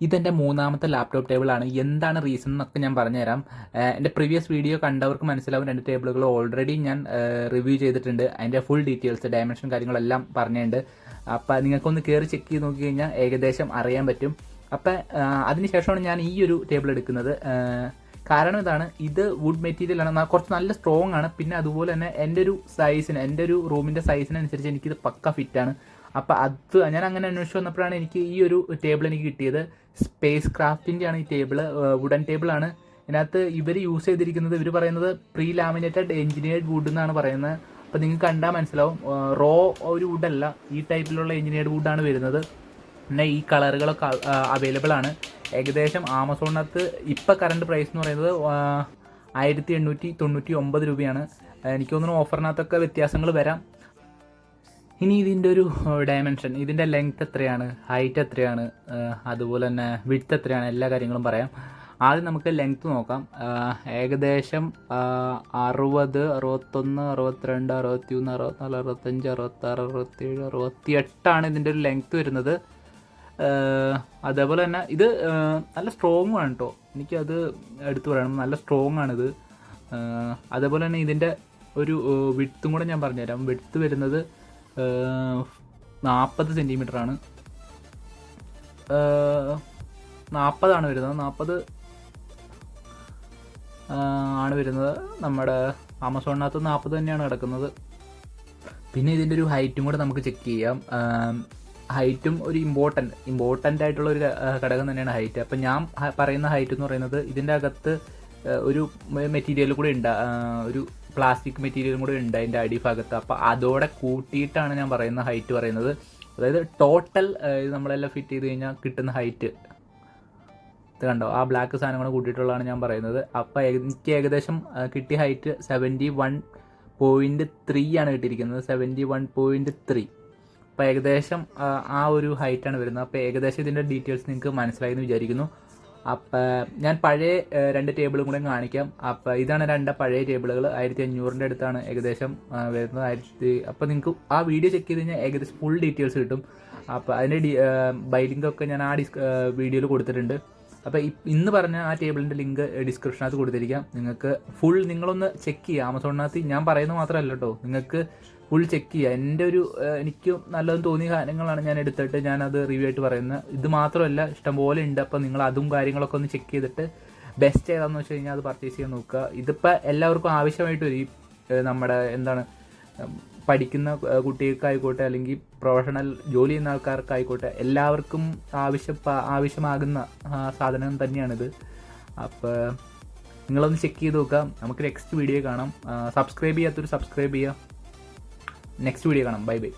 ഇതെൻ്റെ മൂന്നാമത്തെ ലാപ്ടോപ്പ് ടേബിളാണ്. എന്താണ് റീസൺ എന്നൊക്കെ ഞാൻ പറഞ്ഞുതരാം. എൻ്റെ പ്രീവിയസ് വീഡിയോ കണ്ടവർക്ക് മനസ്സിലാവും, 2 ടേബിളുകൾ ഓൾറെഡി ഞാൻ റിവ്യൂ ചെയ്തിട്ടുണ്ട്. അതിൻ്റെ ഫുൾ ഡീറ്റെയിൽസ്, ഡയമെൻഷൻ കാര്യങ്ങളെല്ലാം പറഞ്ഞിട്ടുണ്ട്. അപ്പോൾ നിങ്ങൾക്കൊന്ന് കയറി ചെക്ക് ചെയ്ത് നോക്കി കഴിഞ്ഞാൽ ഏകദേശം അറിയാൻ പറ്റും. അപ്പോൾ അതിനുശേഷമാണ് ഞാൻ ഈ ഒരു ടേബിൾ എടുക്കുന്നത്. കാരണം ഇതാണ്, ഇത് വുഡ് മെറ്റീരിയലാണ്, കുറച്ച് നല്ല സ്ട്രോങ് ആണ്. പിന്നെ അതുപോലെ തന്നെ എൻ്റെ ഒരു സൈസിന്, എൻ്റെ ഒരു റൂമിൻ്റെ സൈസിനനുസരിച്ച് എനിക്കിത് പക്ക ഫിറ്റാണ്. അപ്പോൾ അത് ഞാൻ അങ്ങനെ അന്വേഷിച്ച് വന്നപ്പോഴാണ് എനിക്ക് ഈ ഒരു ടേബിൾ എനിക്ക് കിട്ടിയത്. സ്പേസ് ക്രാഫ്റ്റിൻ്റെ ആണ് ഈ ടേബിൾ, വുഡൻ ടേബിളാണ്. ഇതിനകത്ത് ഇവർ യൂസ് ചെയ്തിരിക്കുന്നത്, ഇവർ പറയുന്നത് പ്രീ ലാമിനേറ്റഡ് എഞ്ചിനീയർഡ് വുഡ് എന്നാണ് പറയുന്നത്. അപ്പോൾ നിങ്ങൾക്ക് കണ്ടാൽ മനസ്സിലാവും, റോ ഒരു വുഡല്ല, ഈ ടൈപ്പിലുള്ള എഞ്ചിനീയർഡ് വുഡാണ് വരുന്നത്. പിന്നെ ഈ കളറുകളൊക്കെ അവൈലബിൾ ആണ്. ഏകദേശം ആമസോണിനകത്ത് ഇപ്പോൾ കറണ്ട് പ്രൈസ് എന്ന് പറയുന്നത് 1899 രൂപയാണ്. എനിക്ക് തോന്നുന്നു ഓഫറിനകത്തൊക്കെ വ്യത്യാസങ്ങൾ വരാം. ഇനി ഇതിൻ്റെ ഒരു ഡയമെൻഷൻ, ഇതിൻ്റെ ലെങ്ത് എത്രയാണ്, ഹൈറ്റ് എത്രയാണ്, അതുപോലെ തന്നെ വിഡ്ത്ത് എത്രയാണ്, എല്ലാ കാര്യങ്ങളും പറയാം. ആദ്യം നമുക്ക് ലെങ്ത്ത് നോക്കാം. ഏകദേശം 60, 61, 62, 63, 64, 65, 66, 67, 68 ഇതിൻ്റെ ഒരു ലെങ്ത്ത് വരുന്നത്. അതേപോലെ തന്നെ ഇത് നല്ല സ്ട്രോങ് ആണ് കേട്ടോ, എനിക്കത് എടുത്തു പറയണം, നല്ല സ്ട്രോങ് ആണിത്. അതേപോലെ തന്നെ ഇതിൻ്റെ ഒരു വിഡ്ത്തും കൂടെ ഞാൻ പറഞ്ഞുതരാം. വിഡ്ത്ത് വരുന്നത് 40 സെൻറ്റിമീറ്ററാണ്. 40 വരുന്നത്, 40 ആണ് വരുന്നത്. നമ്മുടെ ആമസോണിനകത്ത് 40 തന്നെയാണ് കിടക്കുന്നത്. പിന്നെ ഇതിൻ്റെ ഒരു ഹൈറ്റും കൂടെ നമുക്ക് ചെക്ക് ചെയ്യാം. ഹൈറ്റും ഒരു ഇമ്പോർട്ടൻ്റ് ആയിട്ടുള്ള ഒരു ഘടകം തന്നെയാണ് ഹൈറ്റ്. അപ്പം ഞാൻ പറയുന്ന ഹൈറ്റ് എന്ന് പറയുന്നത്, ഇതിൻ്റെ അകത്ത് ഒരു മെറ്റീരിയൽ കൂടെ ഉണ്ട്, ഒരു പ്ലാസ്റ്റിക് മെറ്റീരിയലും കൂടെ ഉണ്ട് അതിൻ്റെ അടിഭാഗത്ത്. അപ്പോൾ അതോടെ കൂട്ടിയിട്ടാണ് ഞാൻ പറയുന്ന ഹൈറ്റ് പറയുന്നത്. അതായത് ടോട്ടൽ നമ്മളെല്ലാം ഫിറ്റ് ചെയ്ത് കഴിഞ്ഞാൽ കിട്ടുന്ന ഹൈറ്റ് ഇത് കണ്ടോ, ആ ബ്ലാക്ക് സാധനം കൂടെ കൂട്ടിയിട്ടുള്ളതാണ് ഞാൻ പറയുന്നത്. അപ്പോൾ എനിക്ക് ഏകദേശം കിട്ടിയ ഹൈറ്റ് 71.3 ആണ് കിട്ടിയിരിക്കുന്നത്. 71.3. അപ്പോൾ ഏകദേശം ആ ഒരു ഹൈറ്റാണ് വരുന്നത്. അപ്പോൾ ഏകദേശം ഇതിൻ്റെ ഡീറ്റെയിൽസ് നിങ്ങൾക്ക് മനസ്സിലായി എന്ന് വിചാരിക്കുന്നു. അപ്പോൾ ഞാൻ പഴയ 2 ടേബിളും കൂടെ കാണിക്കാം. അപ്പോൾ ഇതാണ് 2 പഴയ ടേബിളുകൾ. 1500 അടുത്താണ് ഏകദേശം വരുന്നത്. അപ്പോൾ നിങ്ങൾക്ക് ആ വീഡിയോ ചെക്ക് ചെയ്ത് കഴിഞ്ഞാൽ ഏകദേശം ഫുൾ ഡീറ്റെയിൽസ് കിട്ടും. അപ്പോൾ അതിൻ്റെ ബൈലിങ്കൊക്കെ ഞാൻ ആ വീഡിയോയിൽ കൊടുത്തിട്ടുണ്ട്. അപ്പോൾ ഇന്ന് പറഞ്ഞ ആ ടേബിളിൻ്റെ ലിങ്ക് ഡിസ്ക്രിപ്ഷനകത്ത് കൊടുത്തിരിക്കാം. നിങ്ങൾക്ക് ഫുൾ നിങ്ങളൊന്ന് ചെക്ക് ചെയ്യുക. ആമസോണിനകത്ത് ഞാൻ പറയുന്നത് മാത്രമല്ല കേട്ടോ, നിങ്ങൾക്ക് ഫുൾ ചെക്ക് ചെയ്യുക. എൻ്റെ ഒരു എനിക്ക് നല്ലതെന്ന് തോന്നിയ കാര്യങ്ങളാണ് ഞാൻ എടുത്തിട്ട് ഞാനത് റിവ്യൂ ആയിട്ട് പറയുന്നത്. ഇത് മാത്രമല്ല, ഇഷ്ടംപോലെ ഉണ്ട്. അപ്പോൾ നിങ്ങൾ അതും കാര്യങ്ങളൊക്കെ ഒന്ന് ചെക്ക് ചെയ്തിട്ട് ബെസ്റ്റ് ഏതാണെന്ന് വെച്ച് കഴിഞ്ഞാൽ അത് പർച്ചേസ് ചെയ്യാൻ നോക്കുക. ഇതിപ്പോൾ എല്ലാവർക്കും ആവശ്യമായിട്ട് വരും. നമ്മുടെ എന്താണ്, പഠിക്കുന്ന കുട്ടികൾക്കായിക്കോട്ടെ, അല്ലെങ്കിൽ പ്രൊഫഷണൽ ജോലി ചെയ്യുന്ന ആൾക്കാർക്കായിക്കോട്ടെ, എല്ലാവർക്കും ആവശ്യമാകുന്ന സാധനം തന്നെയാണിത്. അപ്പോൾ നിങ്ങളൊന്ന് ചെക്ക് ചെയ്ത് നോക്കുക. നമുക്ക് നെക്സ്റ്റ് വീഡിയോ കാണാം. സബ്സ്ക്രൈബ് ചെയ്യാത്തൊരു സബ്സ്ക്രൈബ് ചെയ്യുക. നെക്സ്റ്റ് വീഡിയോ കാണാം. Bye bye.